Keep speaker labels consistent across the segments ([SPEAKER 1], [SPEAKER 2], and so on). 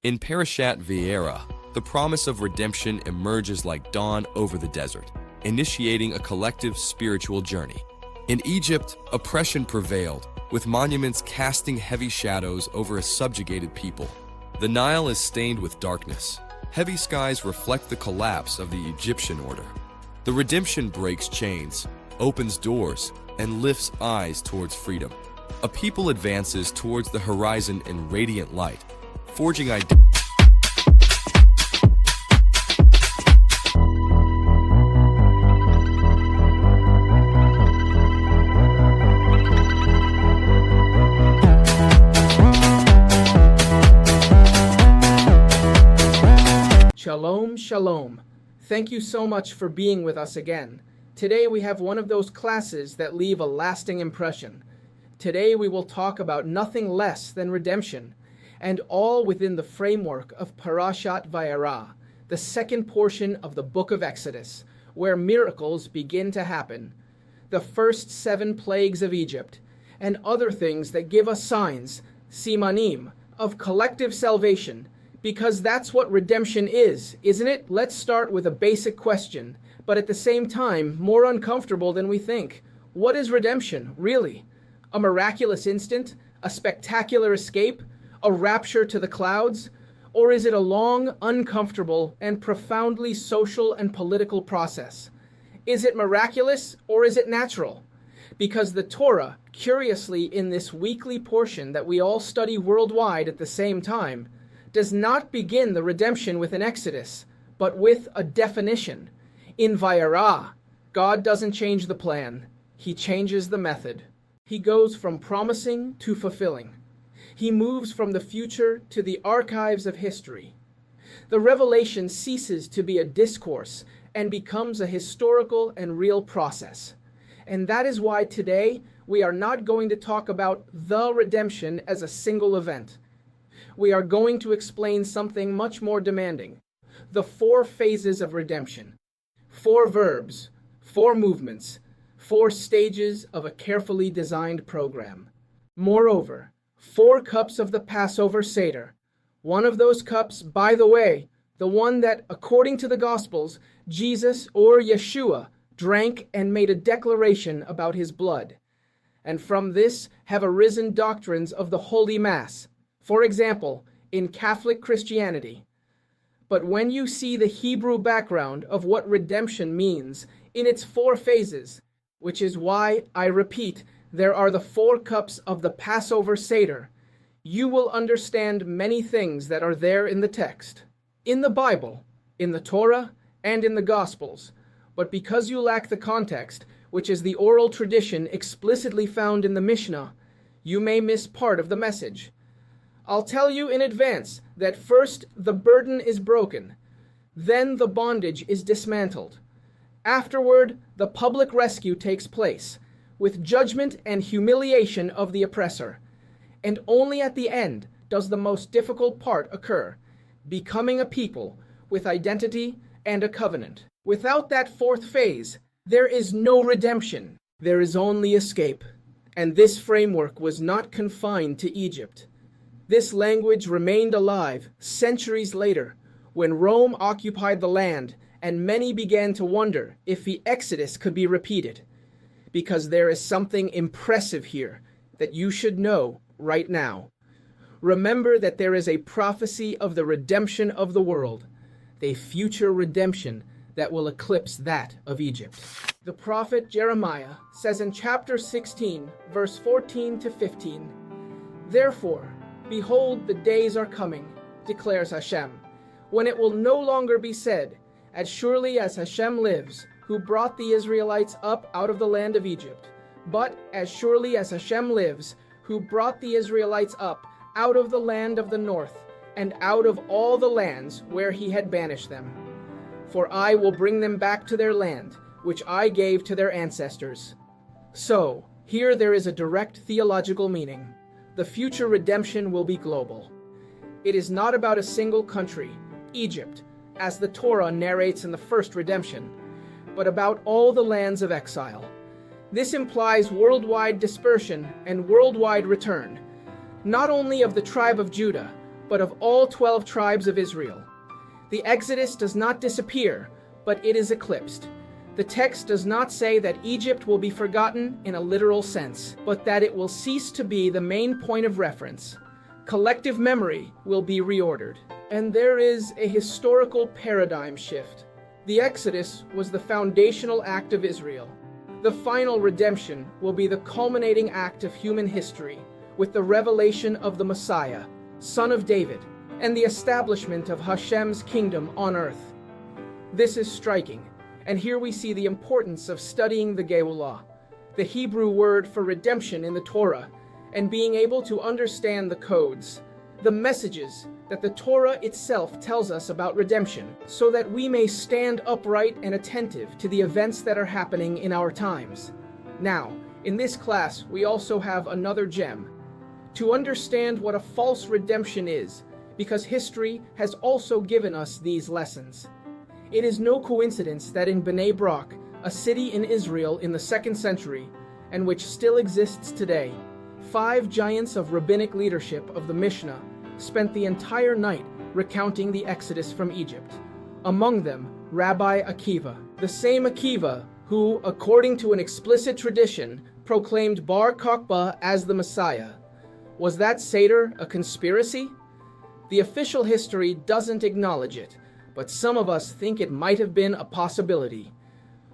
[SPEAKER 1] In Parashat Vaera, the promise of redemption emerges like dawn over the desert, initiating a collective spiritual journey. In Egypt, oppression prevailed, with monuments casting heavy shadows over a subjugated people. The Nile is stained with darkness. Heavy skies reflect the collapse of the Egyptian order. The redemption breaks chains, opens doors, and lifts eyes towards freedom. A people advances towards the horizon in radiant light, forging identity.
[SPEAKER 2] Shalom, shalom. Thank you so much for being with us again. Today we have one of those classes that leave a lasting impression. Today we will talk about nothing less than redemption, and all within the framework of Parashat Vaera, the second portion of the book of Exodus, where miracles begin to happen. The first 7 plagues of Egypt, and other things that give us signs, simanim, of collective salvation, because that's what redemption is, isn't it? Let's start with a basic question, but at the same time, more uncomfortable than we think. What is redemption, really? A miraculous instant? A spectacular escape? A rapture to the clouds? Or is it a long, uncomfortable, and profoundly social and political process? Is it miraculous, or is it natural? Because the Torah, curiously in this weekly portion that we all study worldwide at the same time, does not begin the redemption with an exodus, but with a definition. In Vaera, God doesn't change the plan, He changes the method. He goes from promising to fulfilling. He moves from the future to the archives of history. The revelation ceases to be a discourse and becomes a historical and real process. And that is why today we are not going to talk about the redemption as a single event. We are going to explain something much more demanding. The 4 phases of redemption. 4 verbs, 4 movements, 4 stages of a carefully designed program. Moreover, 4 cups of the Passover Seder. One of those cups, by the way, the one that, according to the Gospels, Jesus or Yeshua drank and made a declaration about his blood. And from this have arisen doctrines of the Holy Mass, for example, in Catholic Christianity. But when you see the Hebrew background of what redemption means in its 4 phases, which is why, I repeat, there are the 4 cups of the Passover Seder, you will understand many things that are there in the text, in the Bible, in the Torah, and in the Gospels. But because you lack the context, which is the oral tradition explicitly found in the Mishnah, you may miss part of the message. I'll tell you in advance that first the burden is broken, then the bondage is dismantled. Afterward, the public rescue takes place, with judgment and humiliation of the oppressor. And only at the end does the most difficult part occur, becoming a people with identity and a covenant. Without that 4th phase, there is no redemption. There is only escape. And this framework was not confined to Egypt. This language remained alive centuries later when Rome occupied the land and many began to wonder if the Exodus could be repeated. Because there is something impressive here that you should know right now. Remember that there is a prophecy of the redemption of the world, a future redemption that will eclipse that of Egypt. The prophet Jeremiah says in chapter 16, verse 14 to 15, "Therefore, behold, the days are coming, declares Hashem, when it will no longer be said, as surely as Hashem lives, who brought the Israelites up out of the land of Egypt, but as surely as Hashem lives, who brought the Israelites up out of the land of the north, and out of all the lands where he had banished them. For I will bring them back to their land, which I gave to their ancestors." So, here there is a direct theological meaning. The future redemption will be global. It is not about a single country, Egypt, as the Torah narrates in the first redemption, but about all the lands of exile. This implies worldwide dispersion and worldwide return, not only of the tribe of Judah, but of all 12 tribes of Israel. The Exodus does not disappear, but it is eclipsed. The text does not say that Egypt will be forgotten in a literal sense, but that it will cease to be the main point of reference. Collective memory will be reordered. And there is a historical paradigm shift. The Exodus was the foundational act of Israel. The final redemption will be the culminating act of human history, with the revelation of the Messiah, Son of David, and the establishment of Hashem's kingdom on earth. This is striking, and here we see the importance of studying the Geulah, the Hebrew word for redemption in the Torah, and being able to understand the codes, the messages that the Torah itself tells us about redemption, so that we may stand upright and attentive to the events that are happening in our times. Now, in this class, we also have another gem, to understand what a false redemption is, because history has also given us these lessons. It is no coincidence that in Bnei Brak, a city in Israel in the 2nd century, and which still exists today, 5 giants of rabbinic leadership of the Mishnah spent the entire night recounting the Exodus from Egypt. Among them, Rabbi Akiva, the same Akiva who, according to an explicit tradition, proclaimed Bar Kokhba as the Messiah. Was that Seder a conspiracy? The official history doesn't acknowledge it, but some of us think it might have been a possibility.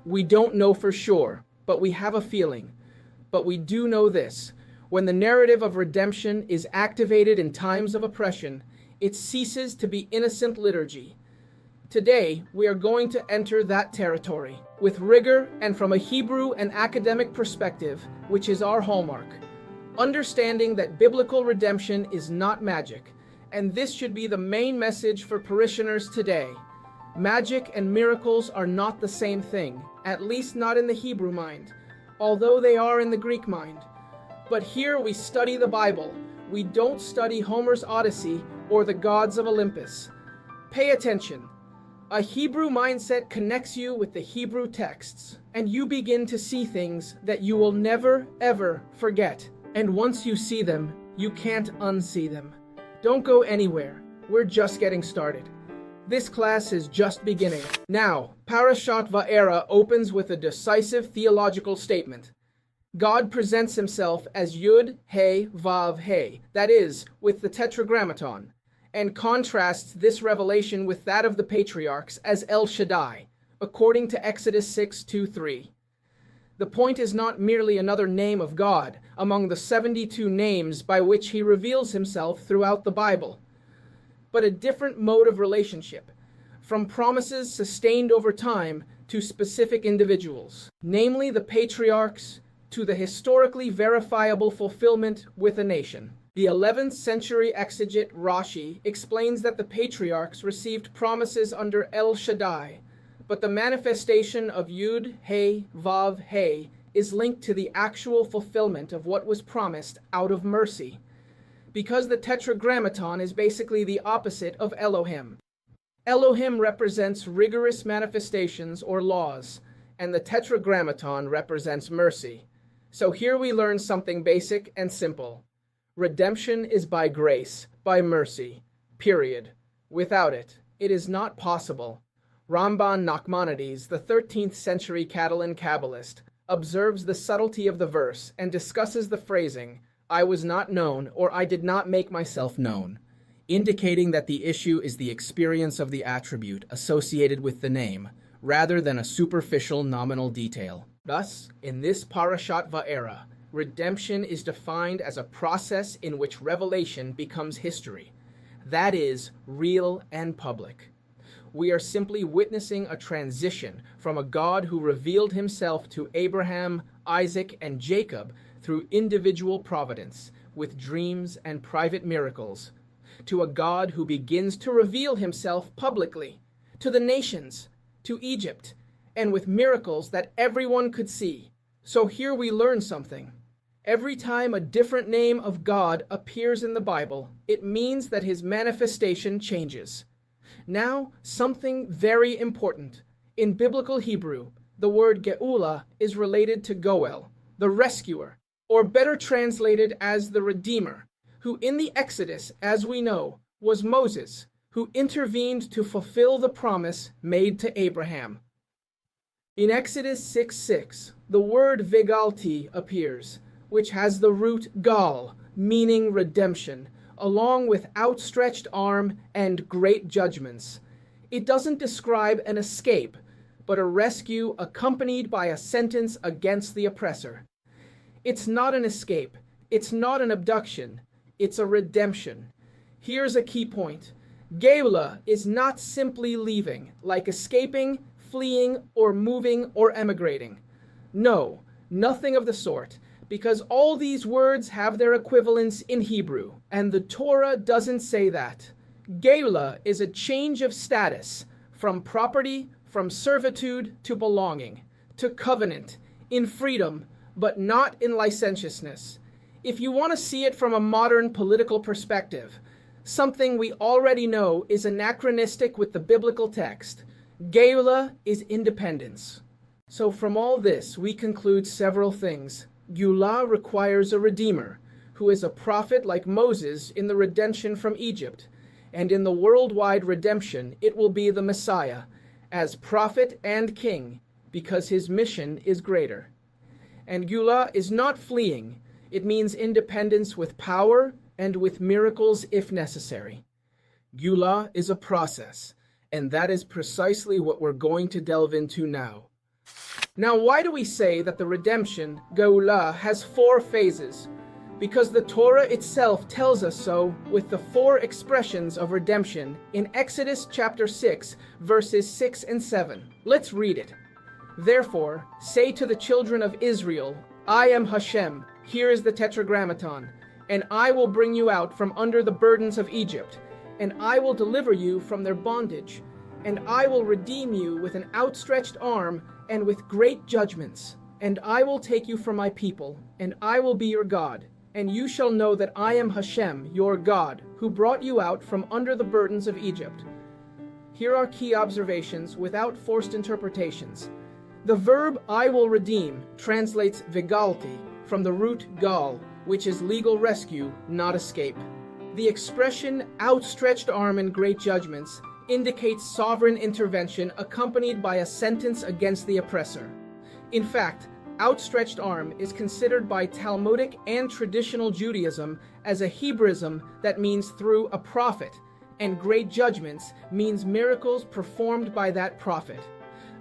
[SPEAKER 2] We don't know for sure, but we have a feeling. But we do know this: when the narrative of redemption is activated in times of oppression, it ceases to be innocent liturgy. Today, we are going to enter that territory with rigor and from a Hebrew and academic perspective, which is our hallmark. Understanding that biblical redemption is not magic, and this should be the main message for parishioners today. Magic and miracles are not the same thing, at least not in the Hebrew mind, although they are in the Greek mind. But here we study the Bible. We don't study Homer's Odyssey or the gods of Olympus. Pay attention. A Hebrew mindset connects you with the Hebrew texts, and you begin to see things that you will never, ever forget. And once you see them, you can't unsee them. Don't go anywhere. We're just getting started. This class is just beginning. Now, Parashat Vaera opens with a decisive theological statement. God presents himself as Yud, He, Vav, He, that is, with the tetragrammaton, and contrasts this revelation with that of the patriarchs as El Shaddai, according to Exodus 6:2-3. The point is not merely another name of God among the 72 names by which he reveals himself throughout the Bible, but a different mode of relationship, from promises sustained over time to specific individuals, namely the patriarchs, to the historically verifiable fulfillment with a nation. The 11th century exegete Rashi explains that the patriarchs received promises under El Shaddai, but the manifestation of Yud, He, Vav, He is linked to the actual fulfillment of what was promised out of mercy, because the tetragrammaton is basically the opposite of Elohim. Elohim represents rigorous manifestations or laws, and the tetragrammaton represents mercy. So here we learn something basic and simple. Redemption is by grace, by mercy, period. Without it, it is not possible. Ramban Nachmanides, the 13th century Catalan Kabbalist, observes the subtlety of the verse and discusses the phrasing, I was not known, or I did not make myself known, indicating that the issue is the experience of the attribute associated with the name, rather than a superficial nominal detail. Thus, in this Parashat Vaera, redemption is defined as a process in which revelation becomes history. That is, real and public. We are simply witnessing a transition from a God who revealed himself to Abraham, Isaac, and Jacob through individual providence, with dreams and private miracles, to a God who begins to reveal himself publicly, to the nations, to Egypt, and with miracles that everyone could see. So here we learn something. Every time a different name of God appears in the Bible, it means that his manifestation changes. Now, something very important. In biblical Hebrew, the word Geulah is related to Goel, the rescuer, or better translated as the Redeemer, who in the Exodus, as we know, was Moses, who intervened to fulfill the promise made to Abraham. In Exodus 6:6, the word vegaalti appears, which has the root gal, meaning redemption, along with outstretched arm and great judgments. It doesn't describe an escape, but a rescue accompanied by a sentence against the oppressor. It's not an escape, it's not an abduction, it's a redemption. Here's a key point. Geula is not simply leaving, like escaping, fleeing, or moving, or emigrating. No, nothing of the sort, because all these words have their equivalents in Hebrew, and the Torah doesn't say that. Geula is a change of status, from property, from servitude to belonging, to covenant, in freedom, but not in licentiousness. If you want to see it from a modern political perspective, something we already know is anachronistic with the biblical text. Geula is independence. So from all this, we conclude several things. Geula requires a redeemer, who is a prophet like Moses in the redemption from Egypt, and in the worldwide redemption, it will be the Messiah, as prophet and king, because his mission is greater. And Geula is not fleeing. It means independence with power and with miracles if necessary. Geula is a process, and that is precisely what we're going to delve into now. Now, why do we say that the redemption, Geula, has 4 phases? Because the Torah itself tells us so with the 4 expressions of redemption in Exodus chapter 6, verses 6 and 7. Let's read it. Therefore, say to the children of Israel, I am Hashem, here is the tetragrammaton, and I will bring you out from under the burdens of Egypt, and I will deliver you from their bondage, and I will redeem you with an outstretched arm and with great judgments, and I will take you for my people, and I will be your God. And you shall know that I am Hashem, your God, who brought you out from under the burdens of Egypt. Here are key observations without forced interpretations. The verb I will redeem translates vegaalti from the root gal, which is legal rescue, not escape. The expression outstretched arm and great judgments indicates sovereign intervention accompanied by a sentence against the oppressor. In fact, outstretched arm is considered by Talmudic and traditional Judaism as a Hebrewism that means through a prophet, and great judgments means miracles performed by that prophet.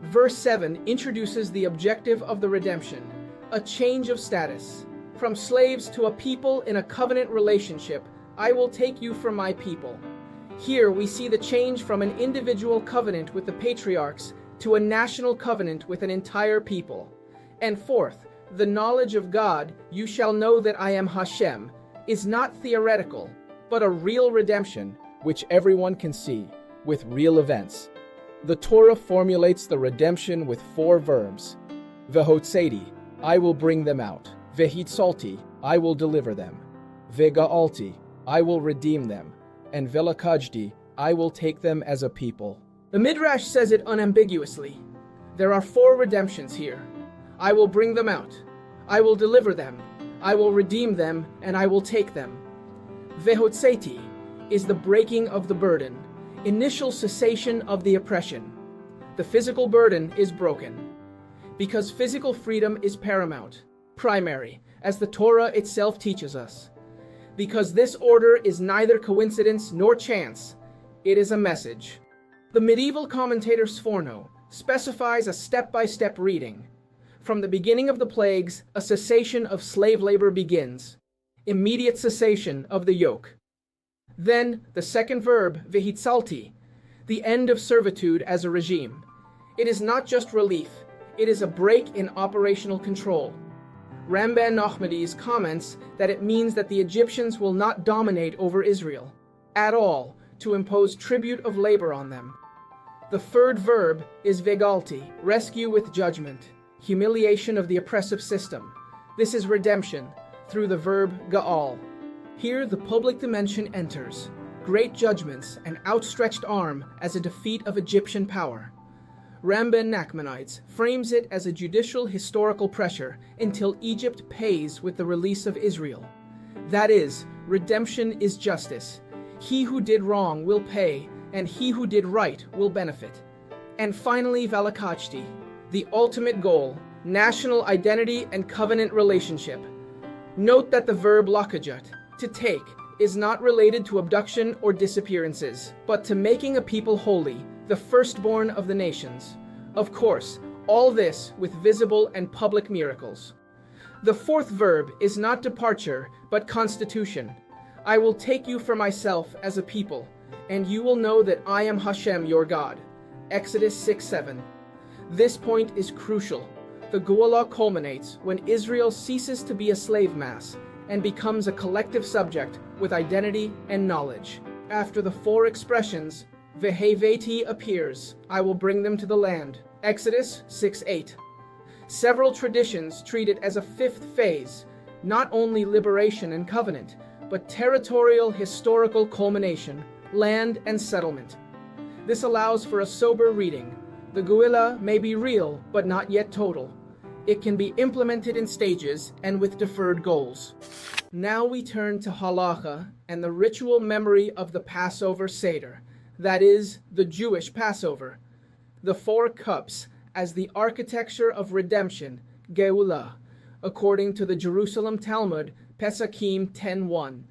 [SPEAKER 2] Verse 7 introduces the objective of the redemption, a change of status. From slaves to a people in a covenant relationship, I will take you for my people. Here we see the change from an individual covenant with the patriarchs to a national covenant with an entire people. And fourth, the knowledge of God, you shall know that I am Hashem, is not theoretical, but a real redemption, which everyone can see, with real events. The Torah formulates the redemption with 4 verbs. Vehotzeiti, I will bring them out. Vehitzalti, I will deliver them. Vegaalti, I will redeem them. And velakajti, I will take them as a people. The Midrash says it unambiguously. There are 4 redemptions here. I will bring them out. I will deliver them. I will redeem them, and I will take them. Vehotzeiti is the breaking of the burden, initial cessation of the oppression. The physical burden is broken. Because physical freedom is paramount, primary, as the Torah itself teaches us. Because this order is neither coincidence nor chance, it is a message. The medieval commentator Sforno specifies a step-by-step reading. From the beginning of the plagues, a cessation of slave labor begins. Immediate cessation of the yoke. Then, the second verb, vehitzalti, the end of servitude as a regime. It is not just relief, it is a break in operational control. Ramban Nachmanides comments that it means that the Egyptians will not dominate over Israel at all to impose tribute of labor on them. The third verb is vegaalti, rescue with judgment, humiliation of the oppressive system. This is redemption through the verb gaal. Here the public dimension enters, great judgments and outstretched arm as a defeat of Egyptian power. Ramban Nachmanides frames it as a judicial historical pressure until Egypt pays with the release of Israel. That is, redemption is justice. He who did wrong will pay, and he who did right will benefit. And finally, velakajti, the ultimate goal, national identity and covenant relationship. Note that the verb velakajti, to take, is not related to abduction or disappearances, but to making a people holy, the firstborn of the nations. Of course, all this with visible and public miracles. The fourth verb is not departure, but constitution. I will take you for myself as a people, and you will know that I am Hashem your God. Exodus 6:7. This point is crucial. The Geulah culminates when Israel ceases to be a slave mass and becomes a collective subject with identity and knowledge. After the four expressions, veheiveiti appears, I will bring them to the land. Exodus 6:8. Several traditions treat it as a fifth phase, not only liberation and covenant, but territorial historical culmination, land and settlement. This allows for a sober reading. The Geulah may be real, but not yet total. It can be implemented in stages and with deferred goals. Now we turn to halacha and the ritual memory of the Passover Seder, that is, the Jewish Passover. The four cups as the architecture of redemption, Geulah, according to the Jerusalem Talmud, Pesachim 10:1.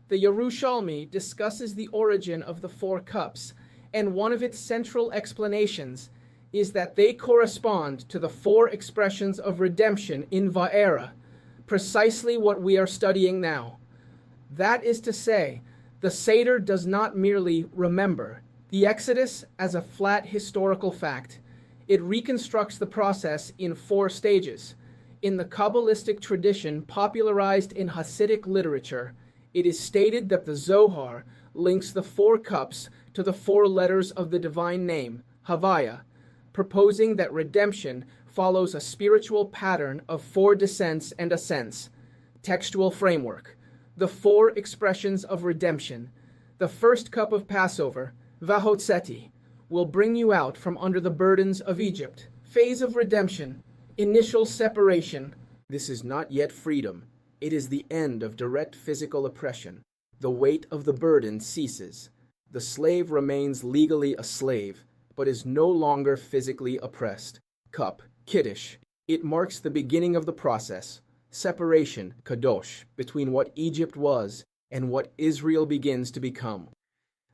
[SPEAKER 2] The Yerushalmi discusses the origin of the four cups, and one of its central explanations is that they correspond to the four expressions of redemption in Vaera, precisely what we are studying now. That is to say, the Seder does not merely remember the Exodus as a flat historical fact. It reconstructs the process in four stages. In the Kabbalistic tradition popularized in Hasidic literature, it is stated that the Zohar links the four cups to the four letters of the divine name, Havaya, proposing that redemption follows a spiritual pattern of four descents and ascents. Textual framework. The four expressions of redemption. The first cup of Passover, vehotzeiti, will bring you out from under the burdens of Egypt. Phase of redemption. Initial separation. This is not yet freedom. It is the end of direct physical oppression. The weight of the burden ceases. The slave remains legally a slave, but is no longer physically oppressed. Cup, kiddush. It marks the beginning of the process, separation, kadosh, between what Egypt was and what Israel begins to become.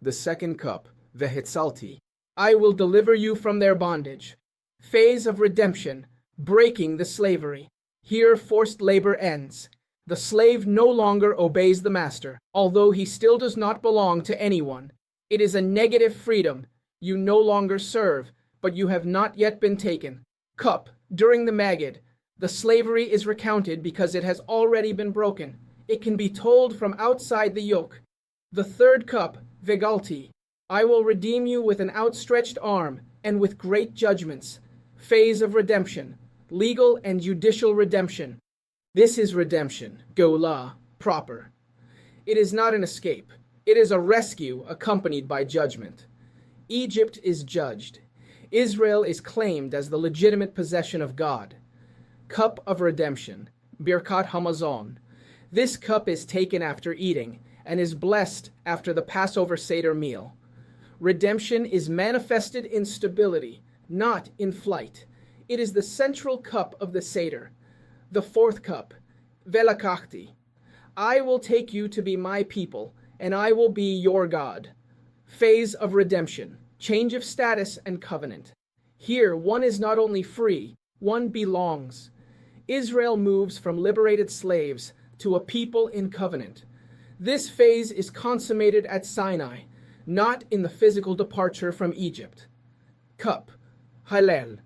[SPEAKER 2] The second cup, vehitzalti. I will deliver you from their bondage. Phase of redemption, breaking the slavery. Here forced labor ends. The slave no longer obeys the master, although he still does not belong to anyone. It is a negative freedom. You no longer serve, but you have not yet been taken. Cup, during the Maggid, the slavery is recounted because it has already been broken. It can be told from outside the yoke. The third cup, vegaalti. I will redeem you with an outstretched arm and with great judgments. Phase of redemption, legal and judicial redemption. This is redemption, Geulah, proper. It is not an escape. It is a rescue accompanied by judgment. Egypt is judged. Israel is claimed as the legitimate possession of God. Cup of redemption, Birkat Hamazon. This cup is taken after eating and is blessed after the Passover Seder meal. Redemption is manifested in stability, not in flight. It is the central cup of the Seder. The fourth cup, velakajti. I will take you to be my people, and I will be your God. Phase of redemption, change of status and covenant. Here, one is not only free, one belongs. Israel moves from liberated slaves to a people in covenant. This phase is consummated at Sinai, not in the physical departure from Egypt. Cup, Hallel.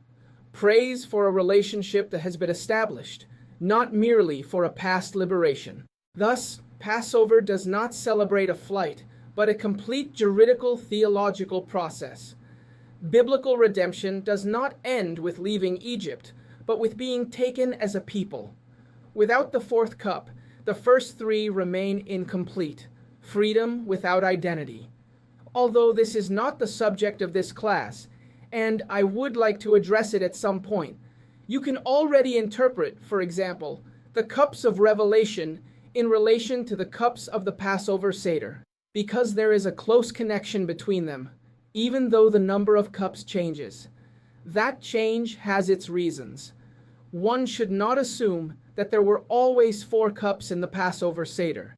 [SPEAKER 2] Praise for a relationship that has been established, not merely for a past liberation. Thus, Passover does not celebrate a flight, but a complete juridical theological process. Biblical redemption does not end with leaving Egypt, but with being taken as a people. Without the fourth cup, the first three remain incomplete, freedom without identity. Although this is not the subject of this class, and I would like to address it at some point, you can already interpret, for example, the cups of revelation in relation to the cups of the Passover Seder. because there is a close connection between them, even though the number of cups changes. That change has its reasons. One should not assume that there were always 4 cups in the Passover Seder.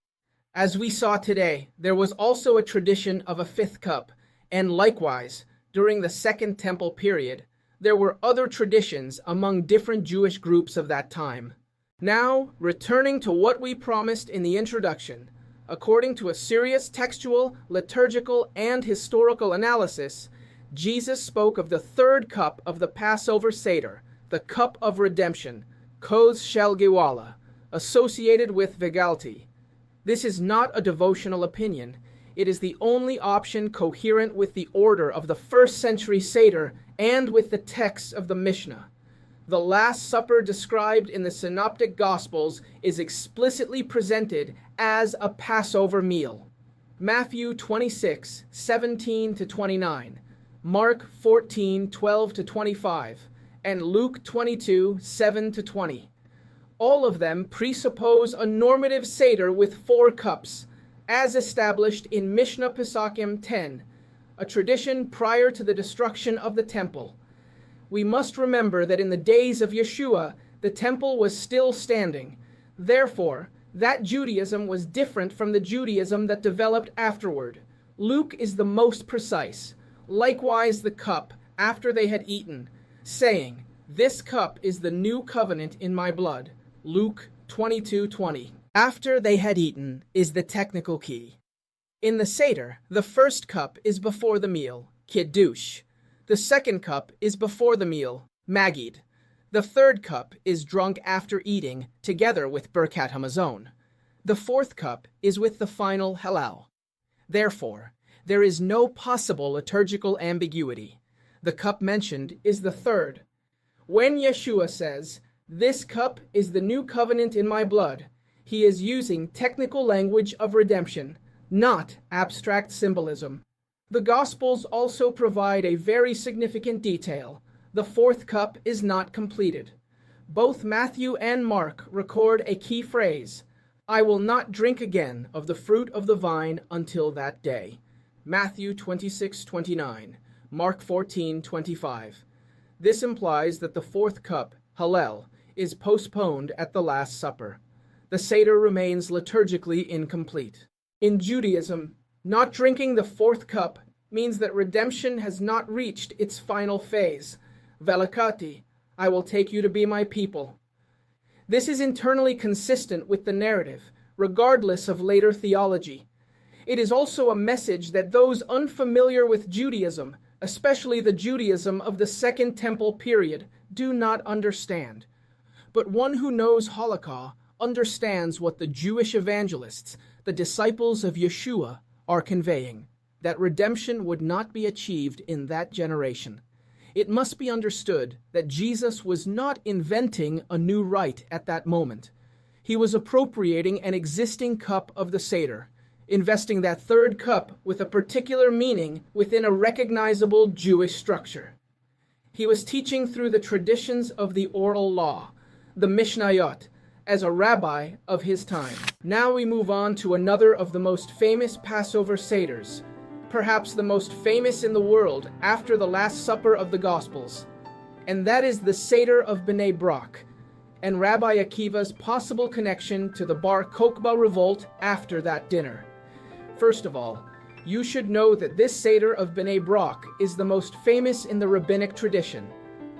[SPEAKER 2] As we saw today, there was also a tradition of a 5th cup, and likewise, during the Second Temple period, there were other traditions among different Jewish groups of that time. Now, returning to what we promised in the introduction, according to a serious textual, liturgical, and historical analysis, Jesus spoke of the 3rd cup of the Passover Seder, the cup of redemption, kos shel gewala, associated with vegaalti. This is not a devotional opinion. It is the only option coherent with the order of the 1st century Seder and with the texts of the Mishnah. The Last Supper described in the Synoptic Gospels is explicitly presented as a Passover meal. Matthew 26:17-29, Mark 14:12-25, and Luke 22:7-20. All of them presuppose a normative Seder with 4 cups, as established in Mishnah Pesakim 10, a tradition prior to the destruction of the temple. We must remember that in the days of Yeshua, the temple was still standing. Therefore, that Judaism was different from the Judaism that developed afterward. Luke is the most precise. Likewise the cup, after they had eaten, saying, "This cup is the new covenant in my blood." Luke 22:20. After they had eaten is the technical key. In the Seder, the 1st cup is before the meal, kiddush. The 2nd cup is before the meal, magid. The 3rd cup is drunk after eating, together with Birkat Hamazon. The 4th cup is with the final halal. Therefore, there is no possible liturgical ambiguity. The cup mentioned is the 3rd. When Yeshua says, "This cup is the new covenant in my blood," he is using technical language of redemption, not abstract symbolism. The Gospels also provide a very significant detail. The 4th cup is not completed. Both Matthew and Mark record a key phrase, "I will not drink again of the fruit of the vine until that day." Matthew 26:29, Mark 14:25. This implies that the 4th cup, Hallel, is postponed at the Last Supper. The Seder remains liturgically incomplete. In Judaism, not drinking the 4th cup means that redemption has not reached its final phase. Velakajti, I will take you to be my people. This is internally consistent with the narrative, regardless of later theology. It is also a message that those unfamiliar with Judaism, especially the Judaism of the Second Temple period, do not understand. But one who knows Halakha understands what the Jewish evangelists, the disciples of Yeshua, are conveying, that redemption would not be achieved in that generation. It must be understood that Jesus was not inventing a new rite at that moment. He was appropriating an existing cup of the Seder, investing that 3rd cup with a particular meaning within a recognizable Jewish structure. He was teaching through the traditions of the oral law, the Mishnayot, as a rabbi of his time. Now we move on to another of the most famous Passover Seders, perhaps the most famous in the world after the Last Supper of the Gospels, and that is the Seder of Bnei Brak, and Rabbi Akiva's possible connection to the Bar Kokhba revolt after that dinner. First of all, you should know that this Seder of Bnei Brak is the most famous in the rabbinic tradition.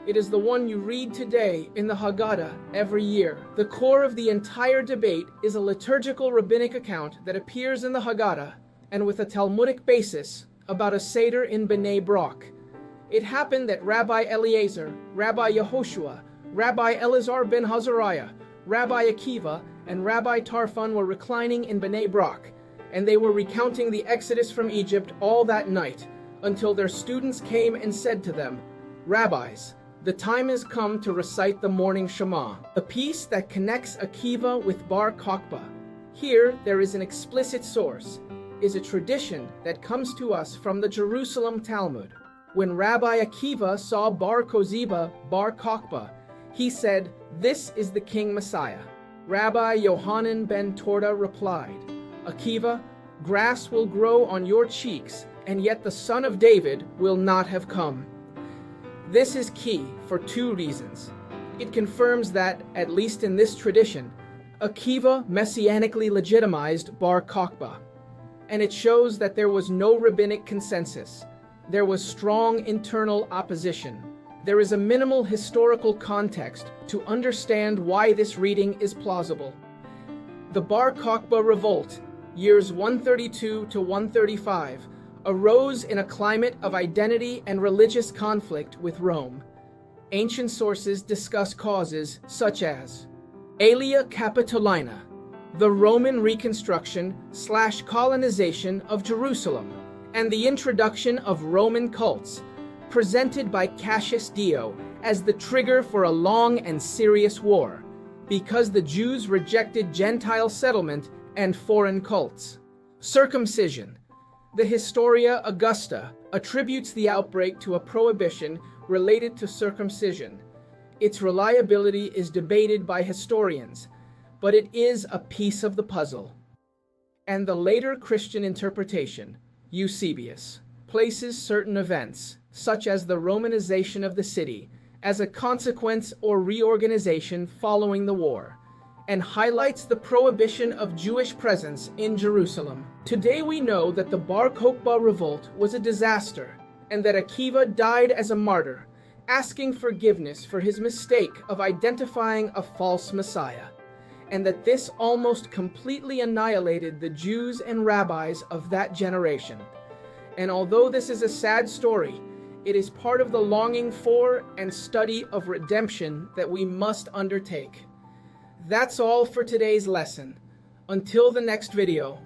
[SPEAKER 2] It is the one you read today in the Haggadah every year. The core of the entire debate is a liturgical rabbinic account that appears in the Haggadah and with a Talmudic basis about a Seder in Bnei Brak. It happened that Rabbi Eliezer, Rabbi Yehoshua, Rabbi Elazar ben Hazariah, Rabbi Akiva, and Rabbi Tarfon were reclining in Bnei Brak, and they were recounting the exodus from Egypt all that night, until their students came and said to them, "Rabbis, the time has come to recite the morning Shema, a piece that connects Akiva with Bar Kokhba. Here there is an explicit source, is a tradition that comes to us from the Jerusalem Talmud. When Rabbi Akiva saw Bar Koziba, Bar Kokhba, he said, 'This is the King Messiah.' Rabbi Yohanan ben Torda replied, 'Akiva, Grass will grow on your cheeks, and yet the Son of David will not have come. This is key for two reasons. It confirms that, at least in this tradition, Akiva messianically legitimized Bar Kokhba, and it shows that there was no rabbinic consensus. There was strong internal opposition. There is a minimal historical context to understand why this reading is plausible. The Bar Kokhba revolt, years 132 to 135, arose in a climate of identity and religious conflict with Rome. Ancient sources discuss causes such as Aelia Capitolina, the Roman reconstruction/colonization of Jerusalem, and the introduction of Roman cults, presented by Cassius Dio as the trigger for a long and serious war, because the Jews rejected Gentile settlement and foreign cults. Circumcision. The Historia Augusta attributes the outbreak to a prohibition related to circumcision. Its reliability is debated by historians, but it is a piece of the puzzle. And the later Christian interpretation, Eusebius, places certain events, such as the Romanization of the city, as a consequence or reorganization following the war, and highlights the prohibition of Jewish presence in Jerusalem. Today we know that the Bar Kokhba revolt was a disaster, and that Akiva died as a martyr, asking forgiveness for his mistake of identifying a false Messiah, and that this almost completely annihilated the Jews and rabbis of that generation. And although this is a sad story, it is part of the longing for and study of redemption that we must undertake. That's all for today's lesson. Until the next video.